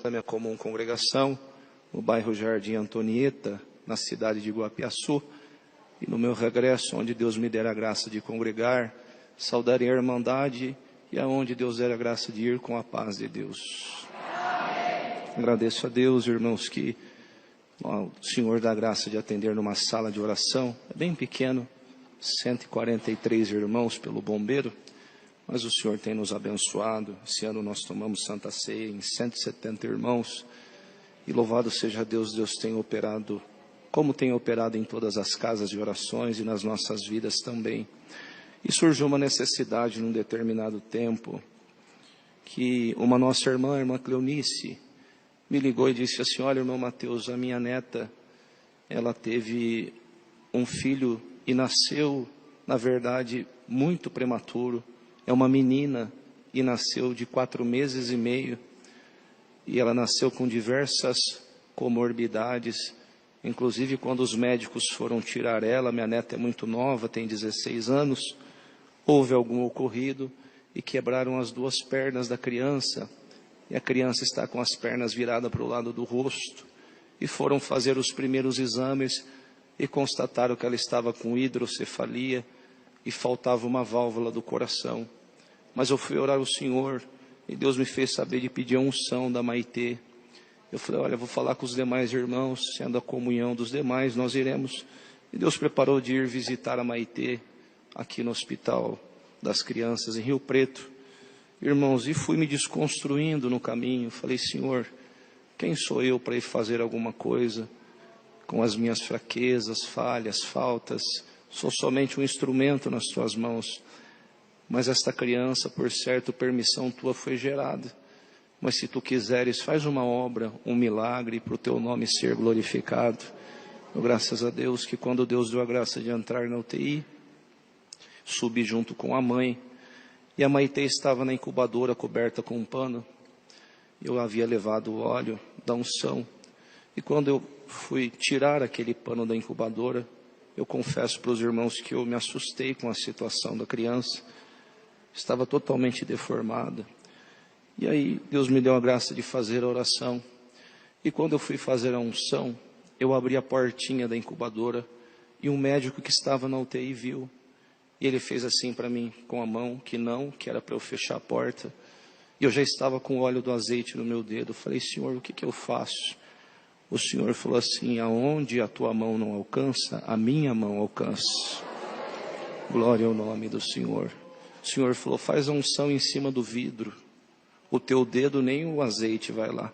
da minha comum congregação, no bairro Jardim Antonieta, na cidade de Iguapiaçu, e no meu regresso, onde Deus me der a graça de congregar, saudarei a irmandade e aonde Deus der a graça de ir com a paz de Deus. Agradeço a Deus, irmãos, que o Senhor dá a graça de atender numa sala de oração, é bem pequeno, 143 irmãos pelo bombeiro, mas o Senhor tem nos abençoado. Esse ano nós tomamos Santa Ceia em 170 irmãos, e louvado seja Deus, Deus tem operado, como tem operado em todas as casas de orações e nas nossas vidas também. E surgiu uma necessidade num determinado tempo, que uma nossa irmã, a irmã Cleonice, me ligou e disse assim: olha, irmão Mateus, a minha neta, ela teve um filho e nasceu, na verdade, muito prematuro. É uma menina e nasceu de 4 meses e meio. E ela nasceu com diversas comorbidades. Inclusive, quando os médicos foram tirar ela, minha neta é muito nova, tem 16 anos, houve algum ocorrido e quebraram as 2 pernas da criança. E a criança está com as pernas viradas para o lado do rosto. E foram fazer os primeiros exames e constataram que ela estava com hidrocefalia e faltava uma válvula do coração. Mas eu fui orar ao Senhor e Deus me fez saber de pedir a unção da Maitê. Eu falei: olha, vou falar com os demais irmãos, sendo a comunhão dos demais, nós iremos. E Deus preparou de ir visitar a Maitê aqui no Hospital das Crianças em Rio Preto. Irmãos, e fui me desconstruindo no caminho. Falei: Senhor, quem sou eu para ir fazer alguma coisa com as minhas fraquezas, falhas, faltas? Sou somente um instrumento nas tuas mãos. Mas esta criança, por certo, permissão tua foi gerada. Mas se tu quiseres, faz uma obra, um milagre, para o teu nome ser glorificado. Eu, graças a Deus, que quando Deus deu a graça de entrar na UTI, subi junto com a mãe. E a Maitê estava na incubadora coberta com um pano. Eu havia levado o óleo da unção. E quando eu fui tirar aquele pano da incubadora, eu confesso para os irmãos que eu me assustei com a situação da criança. Estava totalmente deformada. E aí Deus me deu a graça de fazer a oração. E quando eu fui fazer a unção, eu abri a portinha da incubadora e um médico que estava na UTI viu. E ele fez assim para mim, com a mão, que era para eu fechar a porta. E eu já estava com o óleo do azeite no meu dedo. Eu falei: Senhor, o que eu faço? O Senhor falou assim: aonde a tua mão não alcança, a minha mão alcança. Glória ao nome do Senhor. O Senhor falou: faz a unção em cima do vidro. O teu dedo nem o azeite vai lá,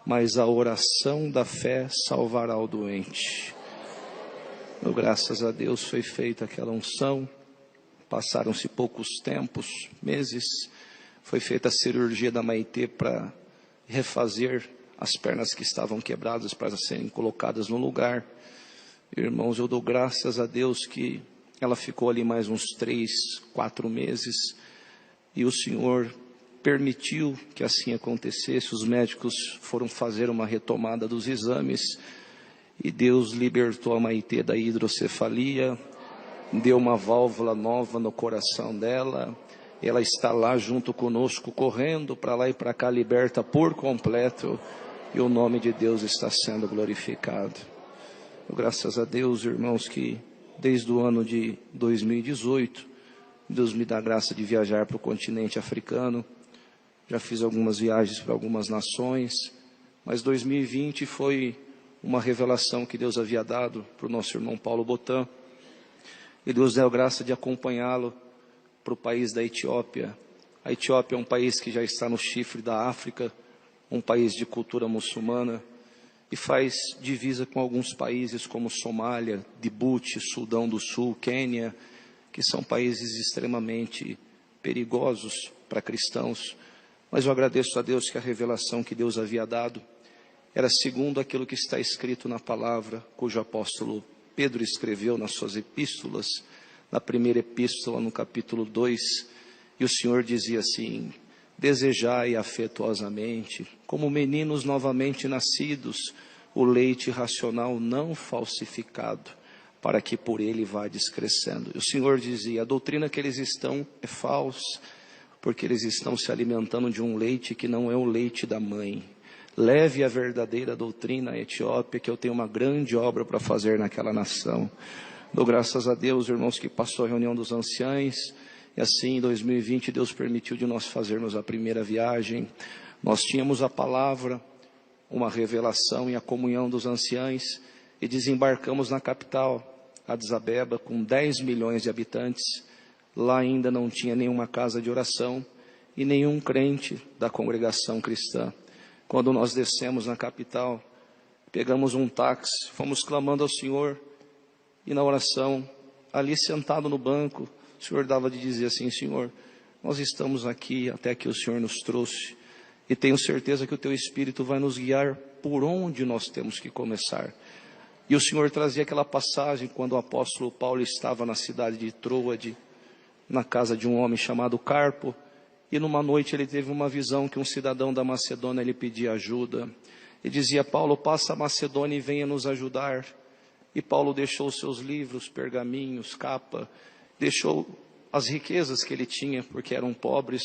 mas a oração da fé salvará o doente. Graças a Deus foi feita aquela unção. Passaram-se poucos tempos, meses, foi feita a cirurgia da Maitê para refazer as pernas que estavam quebradas para serem colocadas no lugar. Irmãos, eu dou graças a Deus que ela ficou ali mais uns 3, 4 meses, e o Senhor permitiu que assim acontecesse. Os médicos foram fazer uma retomada dos exames, e Deus libertou a Maitê da hidrocefalia, deu uma válvula nova no coração dela. Ela está lá junto conosco, correndo para lá e para cá, liberta por completo, e o nome de Deus está sendo glorificado. Graças a Deus, irmãos, que desde o ano de 2018, Deus me dá a graça de viajar para o continente africano. Já fiz algumas viagens para algumas nações, mas 2020 foi uma revelação que Deus havia dado para o nosso irmão Paulo Botan. E Deus deu a graça de acompanhá-lo para o país da Etiópia. A Etiópia é um país que já está no chifre da África, um país de cultura muçulmana, e faz divisa com alguns países como Somália, Djibouti, Sudão do Sul, Quênia, que são países extremamente perigosos para cristãos. Mas eu agradeço a Deus que a revelação que Deus havia dado era segundo aquilo que está escrito na palavra, cujo apóstolo Pedro escreveu nas suas epístolas, na primeira epístola, no capítulo 2, e o Senhor dizia assim: desejai afetuosamente, como meninos novamente nascidos, o leite racional não falsificado, para que por ele vades crescendo. E o Senhor dizia: a doutrina que eles estão é falsa, porque eles estão se alimentando de um leite que não é o leite da mãe. leve a verdadeira doutrina à Etiópia, que eu tenho uma grande obra para fazer naquela nação. Dou graças a Deus, irmãos, que passou a reunião dos anciãos, e assim em 2020 Deus permitiu de nós fazermos a primeira viagem. Nós tínhamos a palavra, uma revelação e a comunhão dos anciãos, e desembarcamos na capital, Addis Abeba, com 10 milhões de habitantes. Lá ainda não tinha nenhuma casa de oração e nenhum crente da congregação cristã. Quando nós descemos na capital, pegamos um táxi, fomos clamando ao Senhor, e na oração, ali sentado no banco, o Senhor dava de dizer assim: Senhor, nós estamos aqui até que o Senhor nos trouxe, e tenho certeza que o Teu Espírito vai nos guiar por onde nós temos que começar. E o Senhor trazia aquela passagem quando o apóstolo Paulo estava na cidade de Troade, na casa de um homem chamado Carpo, e numa noite ele teve uma visão que um cidadão da Macedônia lhe pedia ajuda, e dizia: Paulo, passa a Macedônia e venha nos ajudar. E Paulo deixou seus livros, pergaminhos, capa, deixou as riquezas que ele tinha, porque eram pobres,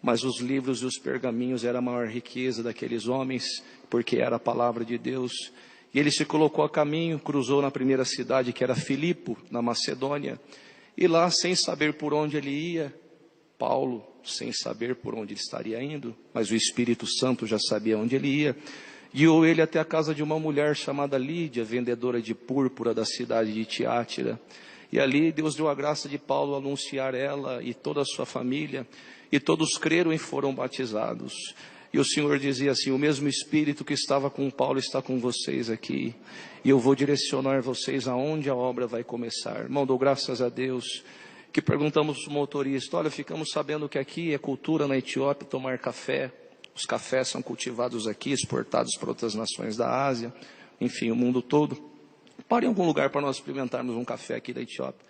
mas os livros e os pergaminhos eram a maior riqueza daqueles homens, porque era a palavra de Deus. E ele se colocou a caminho, cruzou na primeira cidade, que era Filipo, na Macedônia, e lá, sem saber por onde ele ia, Paulo, sem saber por onde ele estaria indo, mas o Espírito Santo já sabia onde ele ia, guiou ele até a casa de uma mulher chamada Lídia, vendedora de púrpura da cidade de Tiátira. E ali Deus deu a graça de Paulo anunciar ela e toda a sua família, e todos creram e foram batizados. E o Senhor dizia assim: o mesmo Espírito que estava com Paulo está com vocês aqui, e eu vou direcionar vocês aonde a obra vai começar. Irmão, dou graças a Deus que perguntamos ao motorista: olha, ficamos sabendo que aqui é cultura na Etiópia tomar café. Os cafés são cultivados aqui, exportados para outras nações da Ásia, enfim, o mundo todo. Pare em algum lugar para nós experimentarmos um café aqui da Etiópia.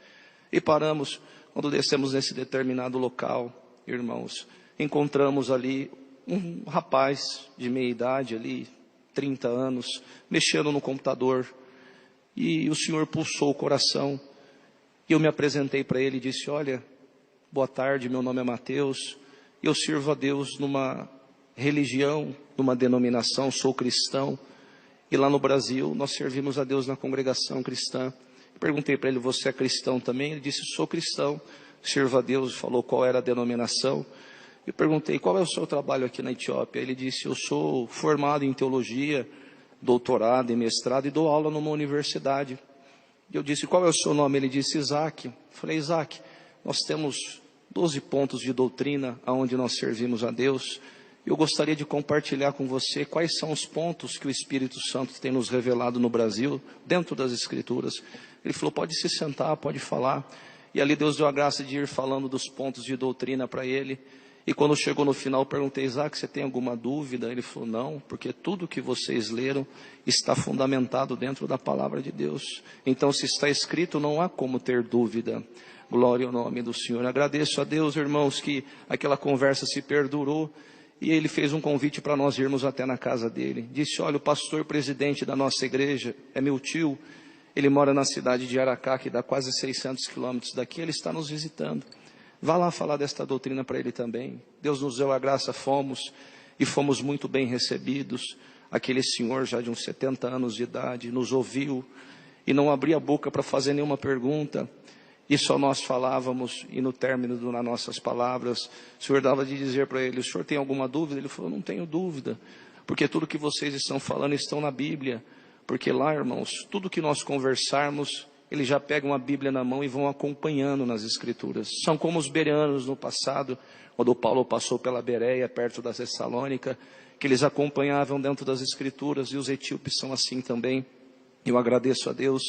E paramos. Quando descemos nesse determinado local, irmãos, encontramos ali um rapaz de meia idade ali, 30 anos, mexendo no computador, e o Senhor pulsou o coração, e eu me apresentei para ele e disse: olha, boa tarde, meu nome é Mateus, eu sirvo a Deus numa religião, numa denominação, sou cristão, e lá no Brasil nós servimos a Deus na congregação cristã. Perguntei para ele: você é cristão também? Ele disse: sou cristão, sirvo a Deus. Falou qual era a denominação. Eu perguntei: qual é o seu trabalho aqui na Etiópia? Ele disse: eu sou formado em teologia, doutorado e mestrado, e dou aula numa universidade. Eu disse: qual é o seu nome? Ele disse: Isaac. Eu falei: Isaac, nós temos 12 pontos de doutrina aonde nós servimos a Deus. Eu gostaria de compartilhar com você quais são os pontos que o Espírito Santo tem nos revelado no Brasil, dentro das Escrituras. Ele falou: pode se sentar, pode falar. E ali Deus deu a graça de ir falando dos pontos de doutrina para ele. E quando chegou no final, eu perguntei: Isaac, você tem alguma dúvida? Ele falou: não, porque tudo que vocês leram está fundamentado dentro da palavra de Deus. Então, se está escrito, não há como ter dúvida. Glória ao nome do Senhor. Agradeço a Deus, irmãos, que aquela conversa se perdurou. E ele fez um convite para nós irmos até na casa dele. Disse: olha, o pastor presidente da nossa igreja é meu tio. Ele mora na cidade de Aracá, que dá quase 600 quilômetros daqui. Ele está nos visitando. Vá lá falar desta doutrina para ele também. Deus nos deu a graça, fomos muito bem recebidos. Aquele senhor já de uns 70 anos de idade nos ouviu e não abria a boca para fazer nenhuma pergunta. E só nós falávamos, e no término das nossas palavras, o Senhor dava de dizer para ele: o senhor tem alguma dúvida? Ele falou: não tenho dúvida, porque tudo que vocês estão falando estão na Bíblia. Porque lá, irmãos, tudo que nós conversarmos, eles já pegam a Bíblia na mão e vão acompanhando nas Escrituras. São como os bereanos no passado, quando Paulo passou pela Bereia, perto da Tessalônica, que eles acompanhavam dentro das Escrituras, e os etíopes são assim também. Eu agradeço a Deus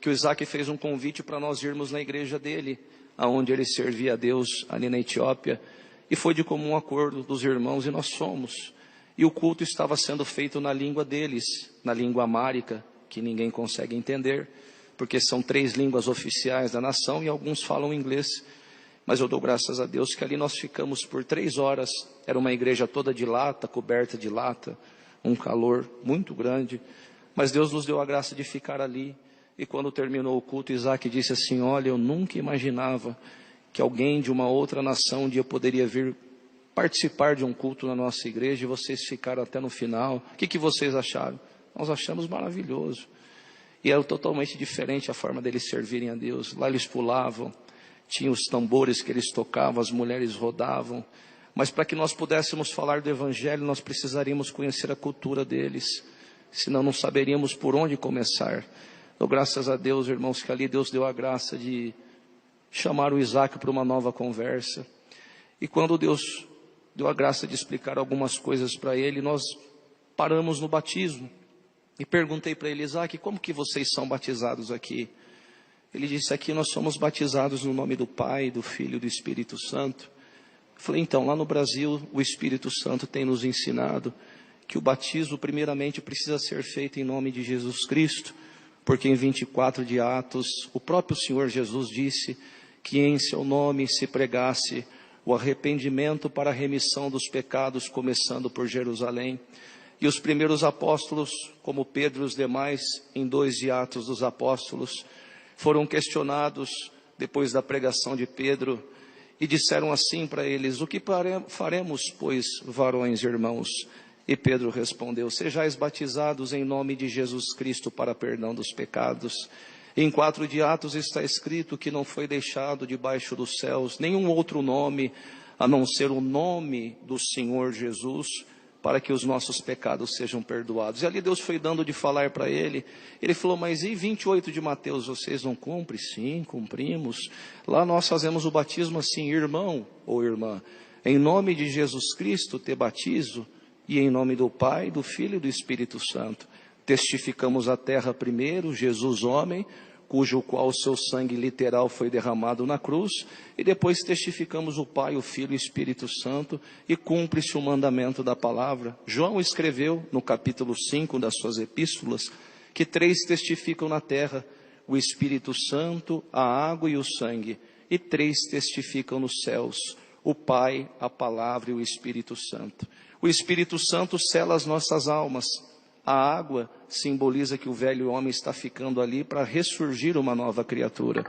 que o Isaac fez um convite para nós irmos na igreja dele, aonde ele servia a Deus ali na Etiópia, e foi de comum acordo dos irmãos, e nós fomos. E o culto estava sendo feito na língua deles, na língua amárica, que ninguém consegue entender, porque são 3 línguas oficiais da nação e alguns falam inglês. Mas eu dou graças a Deus que ali nós ficamos por 3 horas, era uma igreja toda de lata, coberta de lata, um calor muito grande, mas Deus nos deu a graça de ficar ali. E quando terminou o culto, Isaac disse assim: olha, eu nunca imaginava que alguém de uma outra nação um dia poderia vir participar de um culto na nossa igreja e vocês ficaram até no final. O que vocês acharam? Nós achamos maravilhoso. E era totalmente diferente a forma deles servirem a Deus. Lá eles pulavam, tinha os tambores que eles tocavam, as mulheres rodavam. Mas para que nós pudéssemos falar do Evangelho, nós precisaríamos conhecer a cultura deles. Senão não saberíamos por onde começar. Então, graças a Deus, irmãos, que ali Deus deu a graça de chamar o Isaac para uma nova conversa. E quando Deus deu a graça de explicar algumas coisas para ele, nós paramos no batismo. E perguntei para ele: Isaac, como que vocês são batizados aqui? Ele disse: aqui nós somos batizados no nome do Pai, do Filho e do Espírito Santo. Eu falei: então, lá no Brasil, o Espírito Santo tem nos ensinado que o batismo primeiramente precisa ser feito em nome de Jesus Cristo, porque em 24 de Atos, o próprio Senhor Jesus disse que em seu nome se pregasse o arrependimento para a remissão dos pecados, começando por Jerusalém. E os primeiros apóstolos, como Pedro e os demais, em 2 de Atos dos Apóstolos, foram questionados depois da pregação de Pedro e disseram assim para eles: o que faremos, pois, varões e irmãos? E Pedro respondeu: sejais batizados em nome de Jesus Cristo para perdão dos pecados. Em 4 de Atos está escrito que não foi deixado debaixo dos céus nenhum outro nome, a não ser o nome do Senhor Jesus, para que os nossos pecados sejam perdoados. E ali Deus foi dando de falar para ele. Ele falou: mas e 28 de Mateus, vocês não cumprem? Sim, cumprimos. Lá nós fazemos o batismo assim: irmão ou irmã, em nome de Jesus Cristo te batizo, e em nome do Pai, do Filho e do Espírito Santo. Testificamos a terra primeiro, Jesus homem, cujo qual o seu sangue literal foi derramado na cruz, e depois testificamos o Pai, o Filho e o Espírito Santo, e cumpre-se o mandamento da palavra. João escreveu no capítulo 5 das suas epístolas, que 3 testificam na terra: o Espírito Santo, a água e o sangue, e 3 testificam nos céus: o Pai, a palavra e o Espírito Santo. O Espírito Santo sela as nossas almas. A água simboliza que o velho homem está ficando ali para ressurgir uma nova criatura.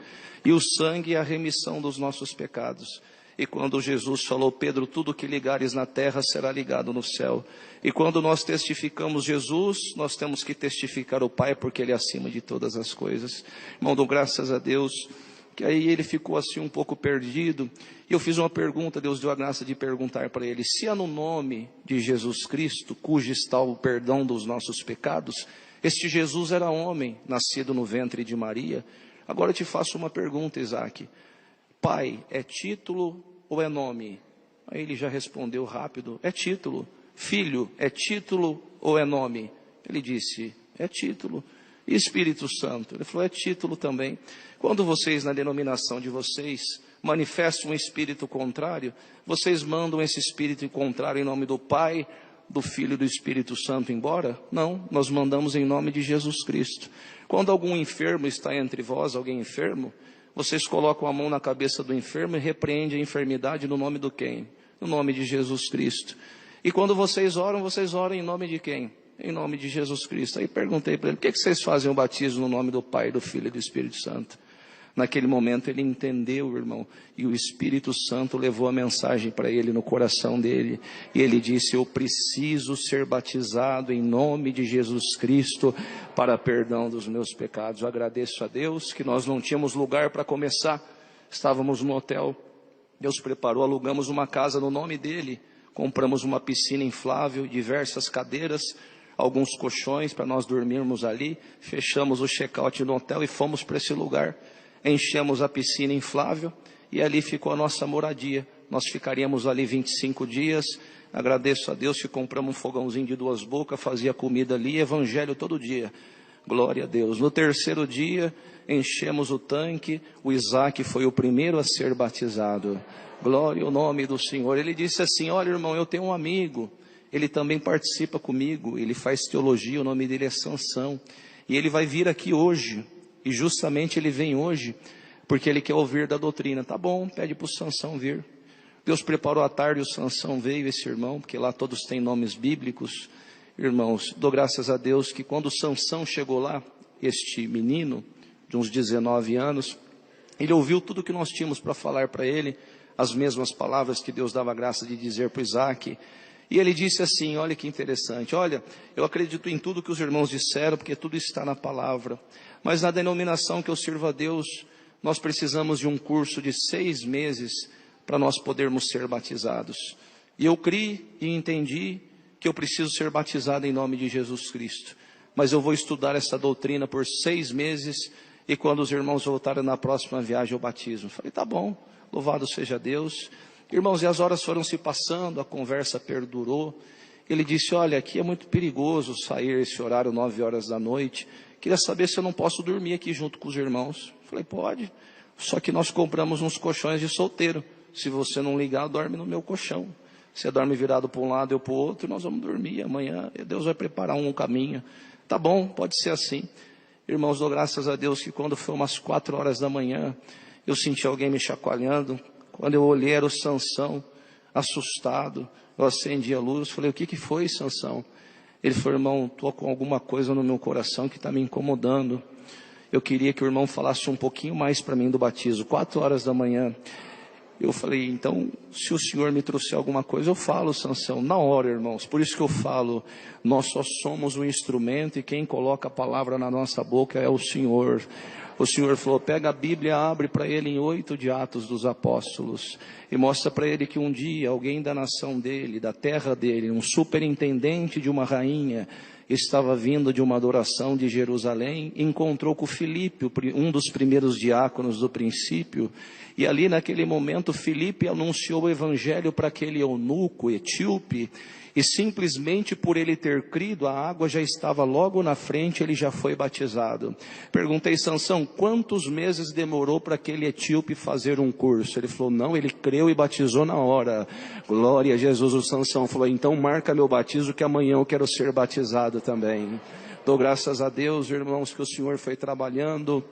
E o sangue é a remissão dos nossos pecados. E quando Jesus falou: Pedro, tudo que ligares na terra será ligado no céu. E quando nós testificamos Jesus, nós temos que testificar o Pai, porque Ele é acima de todas as coisas. Irmão, dou graças a Deus, que aí ele ficou assim um pouco perdido. E eu fiz uma pergunta, Deus deu a graça de perguntar para ele: se é no nome de Jesus Cristo, cujo está o perdão dos nossos pecados, este Jesus era homem, nascido no ventre de Maria. Agora eu te faço uma pergunta, Isaac: Pai é título ou é nome? Aí ele já respondeu rápido: é título. Filho é título ou é nome? Ele disse: é título. E Espírito Santo? Ele falou: é título também. Quando vocês, na denominação de vocês, manifestam um espírito contrário, vocês mandam esse espírito contrário em nome do Pai, do Filho e do Espírito Santo embora? Não, nós mandamos em nome de Jesus Cristo. Quando algum enfermo está entre vós, alguém enfermo, vocês colocam a mão na cabeça do enfermo e repreendem a enfermidade no nome do quem? No nome de Jesus Cristo. E quando vocês oram em nome de quem? Em nome de Jesus Cristo. Aí perguntei para ele: por que vocês fazem o batismo no nome do Pai, do Filho e do Espírito Santo? Naquele momento ele entendeu, irmão, e o Espírito Santo levou a mensagem para ele no coração dele, e ele disse: eu preciso ser batizado em nome de Jesus Cristo para perdão dos meus pecados. Eu agradeço a Deus que nós não tínhamos lugar para começar, estávamos no hotel, Deus preparou, alugamos uma casa no nome dele, compramos uma piscina inflável, diversas cadeiras, alguns colchões para nós dormirmos ali, fechamos o check-out no hotel e fomos para esse lugar. Enchemos a piscina inflável e ali ficou a nossa moradia. Nós ficaríamos ali 25 dias. Agradeço a Deus que compramos um fogãozinho de 2 bocas, fazia comida ali, evangelho todo dia. Glória a Deus. No 3º dia, enchemos o tanque. O Isaac foi o primeiro a ser batizado. Glória ao nome do Senhor. Ele disse assim: olha, irmão, eu tenho um amigo, ele também participa comigo, ele faz teologia, o nome dele é Sansão, e ele vai vir aqui hoje. E justamente ele vem hoje porque ele quer ouvir da doutrina. Tá bom, pede para o Sansão vir. Deus preparou a tarde, o Sansão veio, esse irmão, porque lá todos têm nomes bíblicos. Irmãos, dou graças a Deus que quando o Sansão chegou lá, este menino de uns 19 anos, ele ouviu tudo que nós tínhamos para falar para ele. as mesmas palavras que Deus dava graça de dizer para Isaac. E ele disse assim, olha que interessante, olha, eu acredito em tudo que os irmãos disseram, porque tudo está na palavra, mas na denominação que eu sirvo a Deus, nós precisamos de um curso de 6 meses para nós podermos ser batizados. E eu criei e entendi que eu preciso ser batizado em nome de Jesus Cristo. Mas eu vou estudar essa doutrina por 6 meses, e quando os irmãos voltarem na próxima viagem eu batizo. Falei, tá bom, louvado seja Deus. Irmãos, e as horas foram se passando, a conversa perdurou. Ele disse, olha, aqui é muito perigoso sair esse horário, 9 horas da noite. Queria saber se eu não posso dormir aqui junto com os irmãos. Falei, pode, só que nós compramos uns colchões de solteiro. Se você não ligar, dorme no meu colchão. Você dorme virado para um lado e eu para o outro, nós vamos dormir. Amanhã Deus vai preparar um caminho. Tá bom, pode ser assim. Irmãos, dou graças a Deus que quando foi umas 4 horas da manhã, eu senti alguém me chacoalhando. Quando eu olhei, era o Sansão, assustado. Eu acendi a luz, falei, o que foi, Sansão? Ele falou, irmão, estou com alguma coisa no meu coração que está me incomodando. Eu queria que o irmão falasse um pouquinho mais para mim do batismo. 4 horas da manhã. Eu falei, então, se o Senhor me trouxer alguma coisa, eu falo, Sansão, na hora, irmãos. Por isso que eu falo, nós só somos um instrumento e quem coloca a palavra na nossa boca é o Senhor. O Senhor falou, pega a Bíblia, abre para ele em 8 de Atos dos Apóstolos e mostra para ele que um dia alguém da nação dele, da terra dele, um superintendente de uma rainha, estava vindo de uma adoração de Jerusalém, encontrou com Filipe, um dos primeiros diáconos do princípio, e ali naquele momento Filipe anunciou o evangelho para aquele eunuco etíope, e simplesmente por ele ter crido, a água já estava logo na frente, ele já foi batizado. Perguntei, Sansão, quantos meses demorou para aquele etíope fazer um curso? Ele falou, não, ele creu e batizou na hora. Glória a Jesus. O Sansão falou, então marca meu batismo que amanhã eu quero ser batizado também. Dou graças a Deus, irmãos, que o Senhor foi trabalhando,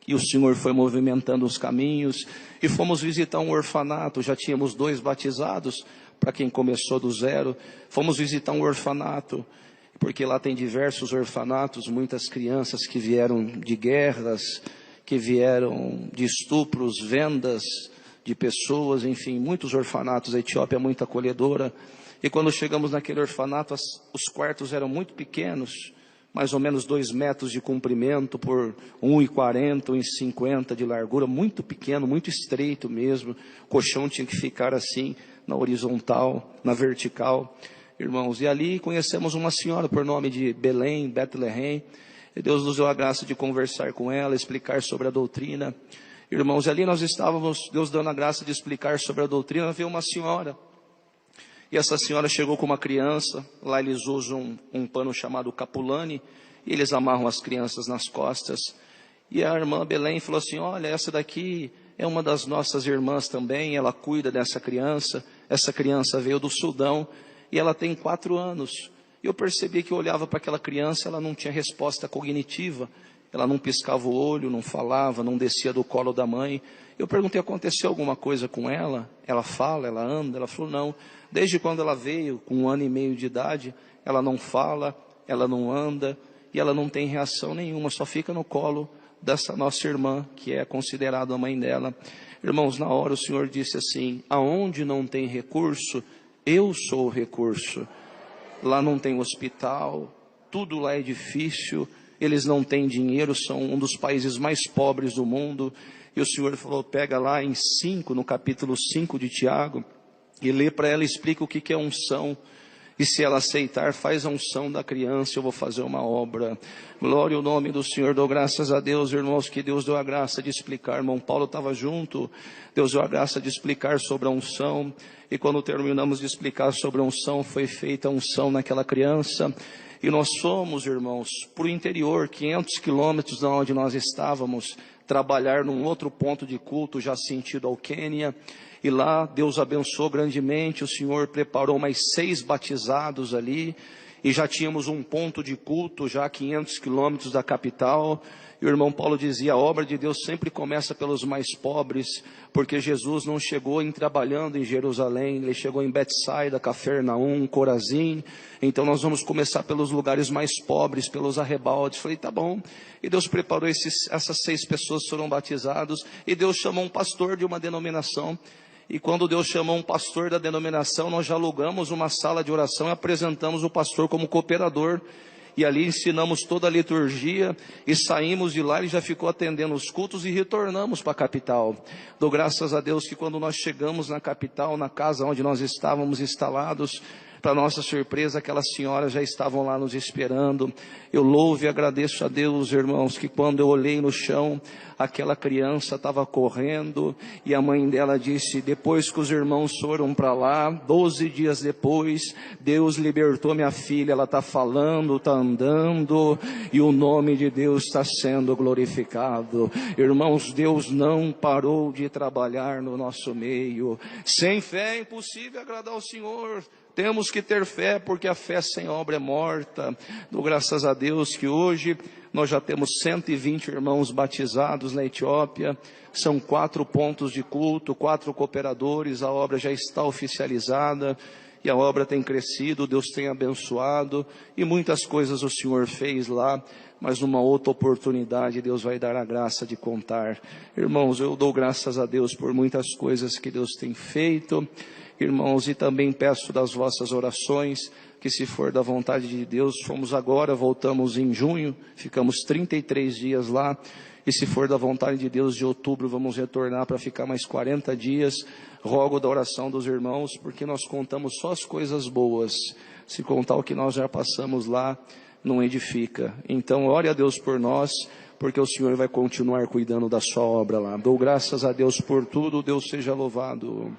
e o Senhor foi movimentando os caminhos, e fomos visitar um orfanato, já tínhamos 2 batizados, para quem começou do zero. Fomos visitar um orfanato, porque lá tem diversos orfanatos, muitas crianças que vieram de guerras, que vieram de estupros, vendas de pessoas, enfim, muitos orfanatos. A Etiópia é muito acolhedora, e quando chegamos naquele orfanato, os quartos eram muito pequenos, mais ou menos 2 metros de comprimento por 1,40, 1,50 de largura, muito pequeno, muito estreito mesmo. O colchão tinha que ficar assim, na horizontal, na vertical, irmãos. E ali conhecemos uma senhora por nome de Belém, Bethlehem, e Deus nos deu a graça de conversar com ela, explicar sobre a doutrina. Irmãos, ali nós estávamos, Deus dando a graça de explicar sobre a doutrina, veio uma senhora, e essa senhora chegou com uma criança. Lá eles usam um pano chamado capulane, e eles amarram as crianças nas costas. E a irmã Belém falou assim, olha, essa daqui é uma das nossas irmãs também, ela cuida dessa criança. Essa criança veio do Sudão, e ela tem 4 anos. Eu percebi que eu olhava para aquela criança, ela não tinha resposta cognitiva, ela não piscava o olho, não falava, não descia do colo da mãe. Eu perguntei, aconteceu alguma coisa com ela? Ela fala, ela anda? Ela falou, não. Desde quando ela veio, com 1 ano e meio de idade, ela não fala, ela não anda, e ela não tem reação nenhuma, só fica no colo dessa nossa irmã, que é considerada a mãe dela. Irmãos, na hora o Senhor disse assim, aonde não tem recurso, eu sou o recurso. Lá não tem hospital, tudo lá é difícil, eles não têm dinheiro, são um dos países mais pobres do mundo. E o Senhor falou, pega lá em 5, no capítulo 5 de Tiago, e lê para ela, explica o que é unção. E se ela aceitar, faz a unção da criança, eu vou fazer uma obra. Glória ao nome do Senhor, dou graças a Deus, irmãos, que Deus deu a graça de explicar. Irmão Paulo estava junto, Deus deu a graça de explicar sobre a unção. E quando terminamos de explicar sobre a unção, foi feita a unção naquela criança. E nós fomos, irmãos, para o interior, 500 quilômetros de onde nós estávamos, trabalhar num outro ponto de culto, já sentido ao Quênia. E lá Deus abençoou grandemente, o Senhor preparou mais 6 batizados ali, e já tínhamos um ponto de culto, já a 500 quilômetros da capital. E o irmão Paulo dizia, a obra de Deus sempre começa pelos mais pobres, porque Jesus não chegou trabalhando em Jerusalém, ele chegou em Betsaida, Cafarnaum, Corazim. Então nós vamos começar pelos lugares mais pobres, pelos arrebaldes. Falei, tá bom. E Deus preparou essas 6 pessoas, foram batizados, e Deus chamou um pastor de uma denominação. E quando Deus chamou um pastor da denominação, nós já alugamos uma sala de oração e apresentamos o pastor como cooperador. E ali ensinamos toda a liturgia e saímos de lá, ele já ficou atendendo os cultos e retornamos para a capital. Dou graças a Deus que quando nós chegamos na capital, na casa onde nós estávamos instalados, para nossa surpresa, aquelas senhoras já estavam lá nos esperando. Eu louvo e agradeço a Deus, irmãos, que quando eu olhei no chão, aquela criança estava correndo, e a mãe dela disse, depois que os irmãos foram para lá, 12 dias depois, Deus libertou minha filha, ela está falando, está andando, e o nome de Deus está sendo glorificado. Irmãos, Deus não parou de trabalhar no nosso meio. Sem fé é impossível agradar ao Senhor. Temos que ter fé, porque a fé sem obra é morta. Dou graças a Deus que hoje nós já temos 120 irmãos batizados na Etiópia. São 4 pontos de culto, 4 cooperadores. A obra já está oficializada e a obra tem crescido. Deus tem abençoado e muitas coisas o Senhor fez lá. Mas numa outra oportunidade Deus vai dar a graça de contar. Irmãos, eu dou graças a Deus por muitas coisas que Deus tem feito. Irmãos, e também peço das vossas orações, que se for da vontade de Deus, fomos agora, voltamos em junho, ficamos 33 dias lá, e se for da vontade de Deus, de outubro vamos retornar para ficar mais 40 dias, rogo da oração dos irmãos, porque nós contamos só as coisas boas, se contar o que nós já passamos lá, não edifica. Então ore a Deus por nós, porque o Senhor vai continuar cuidando da sua obra lá. Dou graças a Deus por tudo, Deus seja louvado.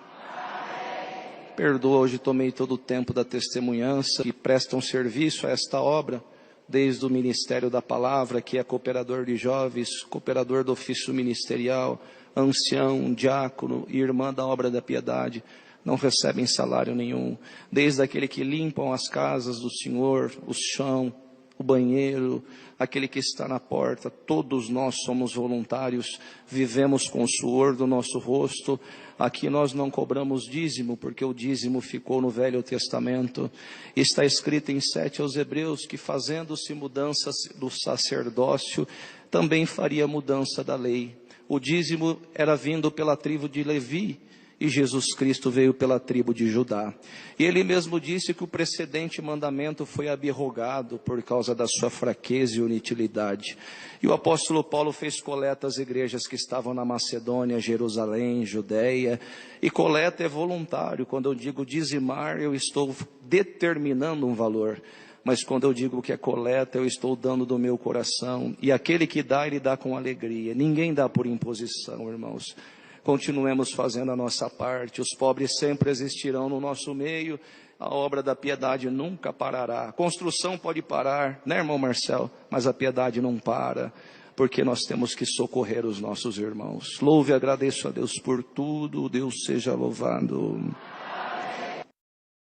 Perdoa, hoje tomei todo o tempo da testemunhança, que prestam serviço a esta obra, desde o Ministério da Palavra, que é cooperador de jovens, cooperador do ofício ministerial, ancião, diácono e irmã da obra da piedade, não recebem salário nenhum, desde aquele que limpam as casas do Senhor, o chão, o banheiro, aquele que está na porta, todos nós somos voluntários, vivemos com o suor do nosso rosto. Aqui nós não cobramos dízimo, porque o dízimo ficou no Velho Testamento. Está escrito em 7 aos Hebreus, que fazendo-se mudanças do sacerdócio, também faria mudança da lei. O dízimo era vindo pela tribo de Levi, e Jesus Cristo veio pela tribo de Judá. E ele mesmo disse que o precedente mandamento foi abrogado por causa da sua fraqueza e inutilidade. E o apóstolo Paulo fez coleta às igrejas que estavam na Macedônia, Jerusalém, Judeia. E coleta é voluntário. Quando eu digo dizimar, eu estou determinando um valor. Mas quando eu digo que é coleta, eu estou dando do meu coração. E aquele que dá, ele dá com alegria. Ninguém dá por imposição, irmãos. Continuemos fazendo a nossa parte, os pobres sempre existirão no nosso meio, a obra da piedade nunca parará. A construção pode parar, né, irmão Marcel? Mas a piedade não para, porque nós temos que socorrer os nossos irmãos. Louve e agradeço a Deus por tudo, Deus seja louvado.